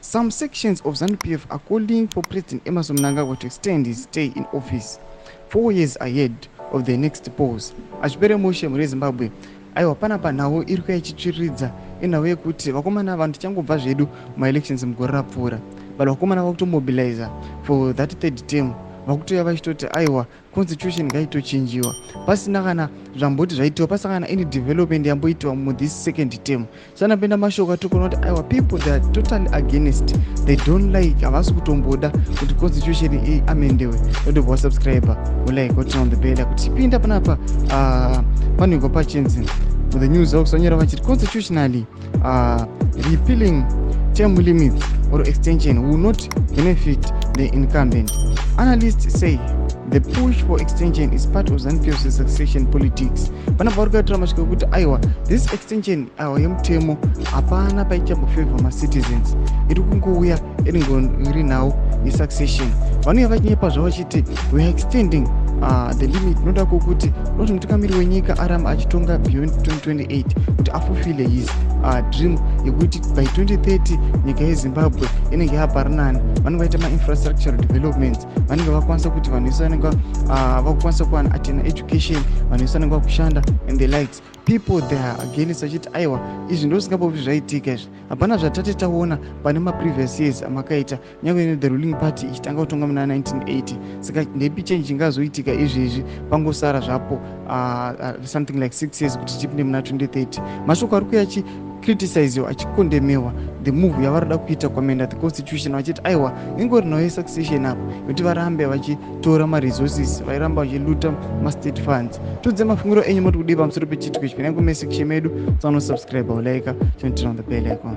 Some sections of ZANU-PF are calling for President Emerson Mnangagwa to extend his stay in office 4 years ahead of the next polls. Achipere mushe muri Zimbabwe aiwa panapa nhau iri kuya ichitsviridza inhau yekuti vakomana vanhu tichangobva zvedu maelections mugore rapfuura but vakomana vakutomobiliza for that third term vakutoya vachitoti aiwa constitution ngaitochinjiwa pasina kana zvamboti zvaitiwa pasina kana any development yamboitiwa muthis second term sanapenda mashoko atikuona kuti aiwa people they are totally against, they don't like, havasi kutomboda kuti constitution amendewe. Dodobva subscriber ulike turn on the bell kuti tipinda panapa paniko pachenzi with the news vakusonyera vachiti constitutionally repealing term limits or extension will not benefit the incumbent. Analysts say the push for extension is part of ZANU-PF's succession politics. Panapa vari kuitira masvika kuti aiwa this extension yemutemo hapana paichambofavor macitizens, iri kungouya iri nhau yesuccession. Vanouya vachinyepa zvavo vachiti we are extending the limit, noda kwokuti noti mutungamiri wenyika aramba achitonga beyond 2028 kuti afulfile his dream yekuti by 2030 nyika yezimbabwe inenge yaparinani. Vanenge vaita ma-infrastructural developments, vanenge vakwanisa kuti vanhu vese vanenge vakukwanisa kuwana atena education, vanhu vese vanenge vakushanda and the likes. People they are against vachiti aiwa izvi ndo zvisingambobvi zvaitika izvi, hapana zvatate taona pane ma-previous years amakaita nyange the ruling party ichitanga kutonga muna 1980. Saka ndepi change ingazoitika izvezvi pangosara zvapo something like 6 years kuti tipinde muna 2030. Mashoko ari kuya achicriticizewa achikondemewa the move yavarada kuita kuamenda the constitution vachiti aiwa ingori nhau yesuccession apo kuti varambe vachitora maresources, vairamba vachiluta ma-state funds. Tudze mafungiro enyu moti kudii pamusoro pechitiko ichi. Pinai kumesection medu, subscribe, like, turn on the bell icon.